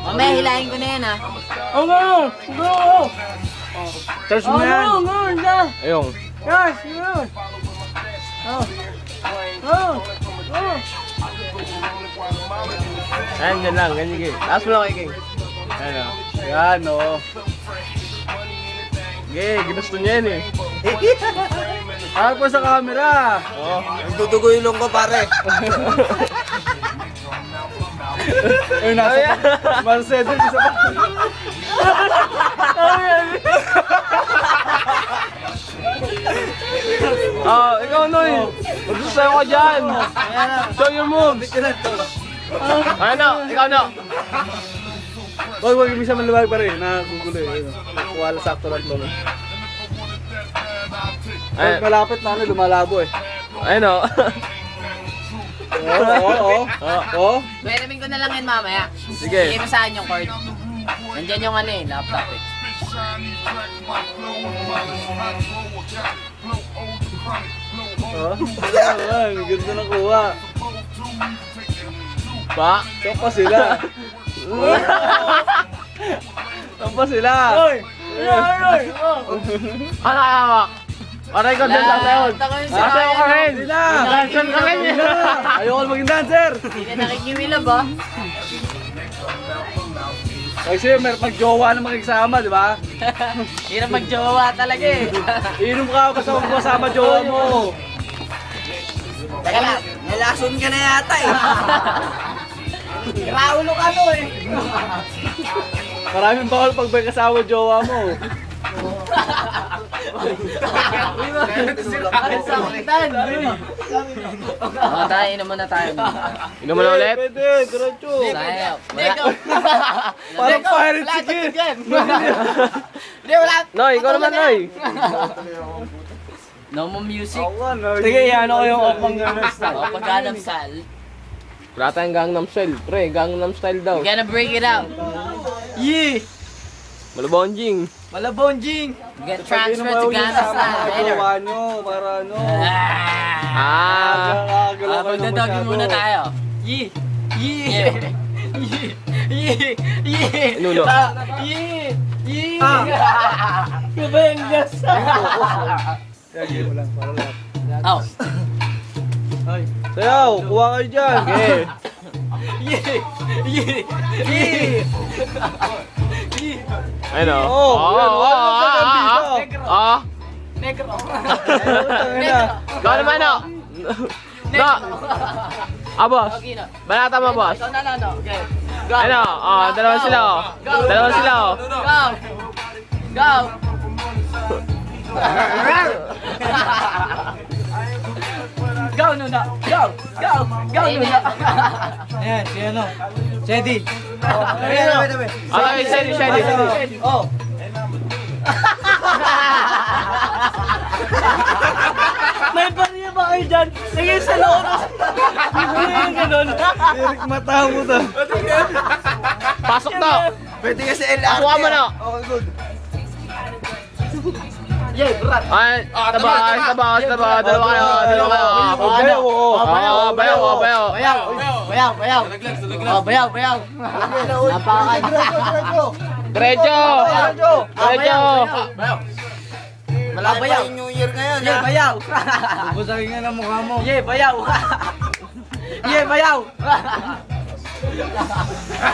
Mamaya hilahin ko na yan, ha? Go! Go! Charge mo na yan. Ayun. Yes, yun. Ayan, dyan lang. Ganyan, King. Taas mo lang kay King. Ayan, o. Yan, o. Okay, ginusto niya yan, eh. Harap po sa camera. Oo. Nagdudugo yung ilong ko, pare. Ay, nasa pa. Marcelo, isa pa. Ikaw, Noy. Magsusayo ka dyan. Show your moves. Ayan na, ikaw na. Huwag ibig siya maluwag pa rin. Nagugulo eh. Wala sakto lang ito. Pag malapit na lumalabo eh. Ayan o. Oo. Beramin ko na lang yan mamaya. Sige. Sige mo saan yung cord. Nandyan yung ano eh, laptop eh. Ang ganda na kuha. Pa? Saan pa sila? Saan pa sila? Ano kaya? Aray ko, dun sasayaw. Sasayaw ka rin. Sila! Dancer ka rin. Ayoko maging dancer! Hindi ka nakikiwila ba? Kasi mag-jowa na makikisama, di ba? Hirap mag-jowa talaga eh. Inom ka basta magkasama jowa mo. Teka lang. Nalason ka na yata eh. Raulo ka no eh. Maraming bawal pag may kasama jowa mo. Tayo, inom muna tayo. Inom mo na ulit? Pwede, diretso. Sayo. Parang fire chicken. Hindi, wala. Noy, ikaw naman, Noy. No more music. Sige, yan ako yung opang gano'n style. O, pagkanam sal. Wala tayong Gangnam Style. Pre, Gangnam Style daw. We're gonna break it out. Yee! Malabonjing. Malabonjing! We're gonna transfer to Gangnam style later. Jowa nyo, para ano. Magdadogin muna tayo. Yee! Yee! Yee! Yee! Yee! Nuno. Yee! Yee! Kabengas! Sige mo lang, para lahat. Oh. Sayaw, kuha kayo dyan. Okay. Yee! Yee! Yee! Ayun o. Negro. Ikaw naman o. No. Boss. Okay na. Balata mo, boss. Ikaw na. Okay. Go. Ano? Dalawa sila o. Dalawa sila o. Go. Go. Go, Nuna. Go. Go. Go, Nuna. Ayan, si ano? Sedi! Okay, steady. Oh! May bariya ba kayo dyan? Sige, sa loob. Yung ganun. Eric, mata mo to. Pasok to. Pwede ka sa LRT. Kuha mo na. Okay, good. Yay, brat. Ay, taba. Dalawa kayo. Bayaw, oo. Bayaw. Bayaw. Napakan. Diretso. Malapit yung New Year ngayon, Yay, ha? bayaw. Busagin nga ng mukha mo. Yay, bayaw.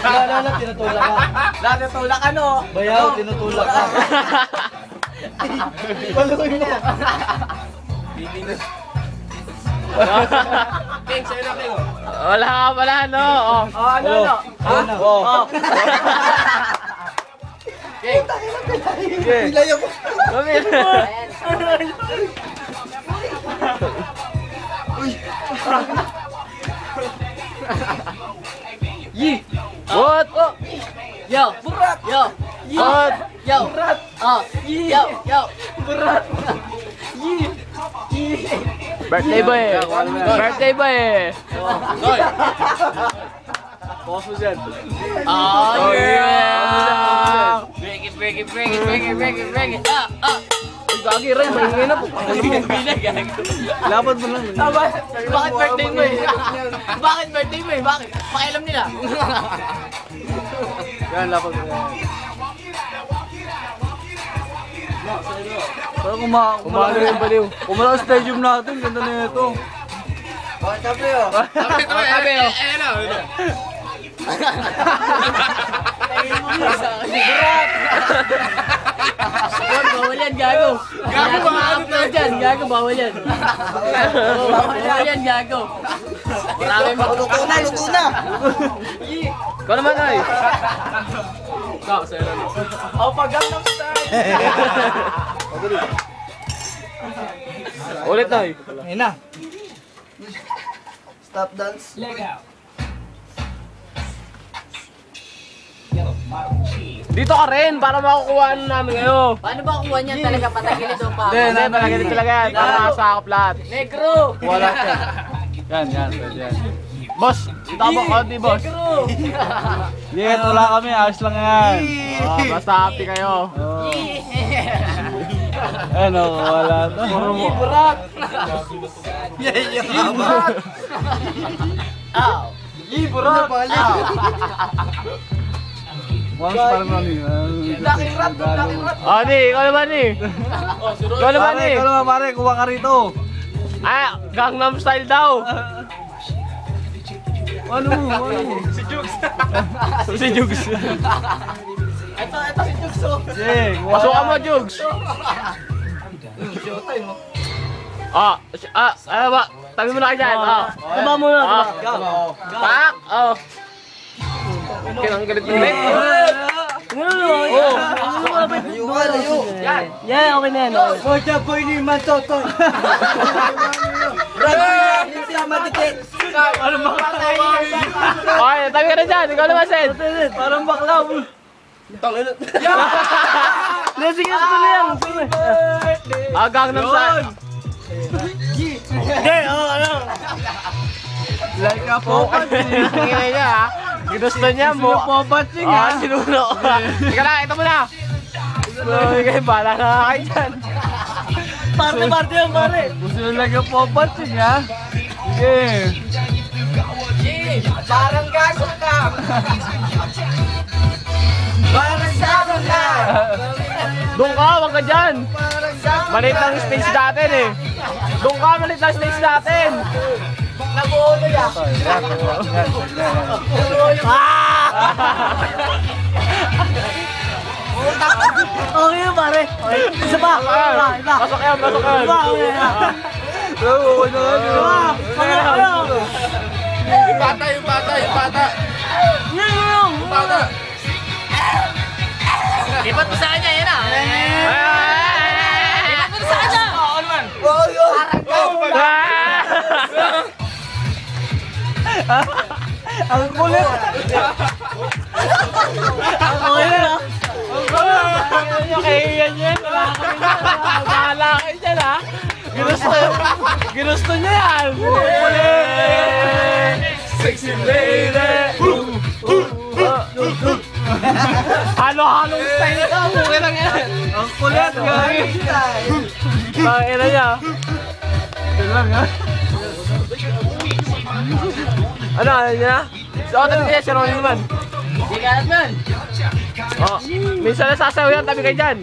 Lala, tinutulak ka. Natutulak ka, no? Bayaw, tinutulak ka. Palukoy mo. King, sa'yo na, King. Wala ka pala, no? Ano? Oh. King. Ilayo mo. Yee. What? Yo. Burat. Yo. What? Yo. Burat. Yo. Burat. Yee. Birthday boy eh. Pause mo dyan. Oh, yeah. Break it. Gagi rin, maingay na po. Laban mo lang. Bakit birthday mo eh? Bakit birthday mo eh? Bakit? Pakialam nila. Yan, lapag mo yan. Pero kumalo yung baliw. Kumalo ang stadium natin, ganda na ito. Oh, tabi oh. Tabi, oh. Sigurad, bawal yan, gago. Gago, ma-upload yan. Gago, bawal yan. Bawal yan, gago. Maraming Luto na. Ikaw naman, Noy. Oh, pag-gangnam style. Ulit, Noy. Ayun na. Stop dance. Dito ka rin, para makukuha namin kayo. Paano ba kuha niyan talaga? Patagilid o pa? Hindi, Hindi, palagay talaga yan, para makasakop lahat. Negro! Wala siya. Yan, pwede yan. Boss, dito ako konti, boss. Negro! Yes, wala kami, ayos lang yan. Oh, basta happy kayo. Oh. Ano, wala na. Burak! Burak. Once parang ano Dakirat. Oh, Ni, ikaw naman, Ni. Ikaw naman, Ni. Ikaw naman pare, kuha ka rito. Ah, Gangnam Style daw. Ano? Si Jugs. Ito si Jugso. Sige, kuha. Pasukan mo, Jugs. Showtime mo. Ano ba? Tabi mo na kayo dyan. Taba mo na. Pak! Oh. Kinang galit ng leg. Oo. Layo. Yeah, okay na yan. Soja boy ni Mantotoy. Brad, hindi siya madikit. Okay, tabi ka na dyan. Ikaw naman, Sen. Parang bakla. Sige, ito na yan. Gangnam Style. Hindi, ano. Like a popat. Tingnan niya, ha? Ginusto niya mo. Popat siya nga. Sinuno. Ika na, ito mo na. Sige, bala na kayo dyan. Parte yan, pare. Gusto nyo like a popat siya nga. Sige. Parang gago ka. Parang gago ka. Doon ka, wag ka dyan. Maliit lang yung stage natin eh. Doon ka, maliit lang yung stage natin. Nabuulo yan. Okay yun, pare. Okay. Isa pa. Iba. Pasok yan, pasok yan. Iba, okay. Oo, ano, Iba. Ano? Yung bata. Yung bata. Ibat mo sa kanya, yan ah. Ibat mo sa kanya. Oo naman. Oh, yun. Ang kulit. Okay na. Kaya yan. Bahala kayo dyan ha. Ginusto niya yan. Sexy lady. Halo-halong style ka. Okay lang yan. Ang kulit, guys. Pakina niya. Ito lang, ha? Ano niya? So, tabi niya, si Ronnie naman. Di kalat man. Oh, minsan nasasaw yan, tabi kayo dyan.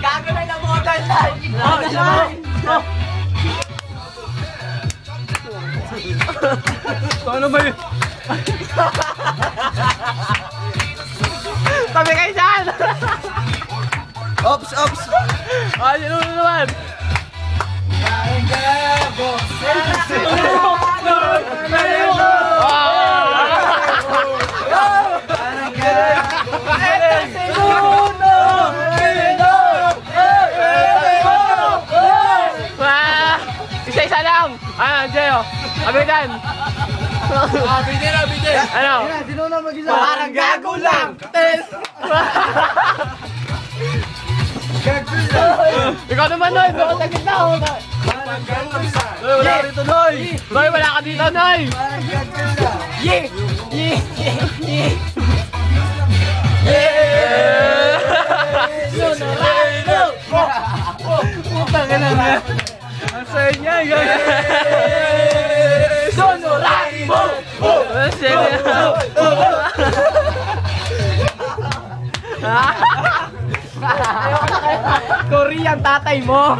Gago na lang mga ganyan. Ano ba yun? Tabi kayo dyan. Ops. Ah, yun naman. Isa-isa lang. Jeyo. Abi dyan. Ano? Sino na mag-isa? Parang gago lang. Ikaw naman, Noy. Bakit sa gitna ako? Noy, wala rito, Noy. Noy, wala ka dito, Noy. Putang ina na. Ang saya niya, guys. Korean tatay mo.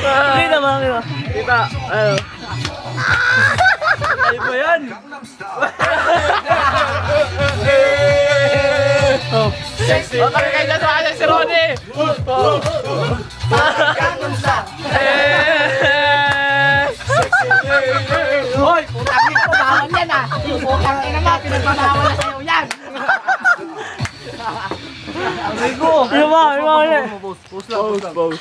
Hindi naman kita. Kita, ano? Ay ba yan? Sexy. O, kami kayo dyan sa si Ronnie. Hoy, putang ina ko, bawal yan ah. Putang ina mo, pinagbabawal na sa'yo yan. Ano ba? Ano ba? Post.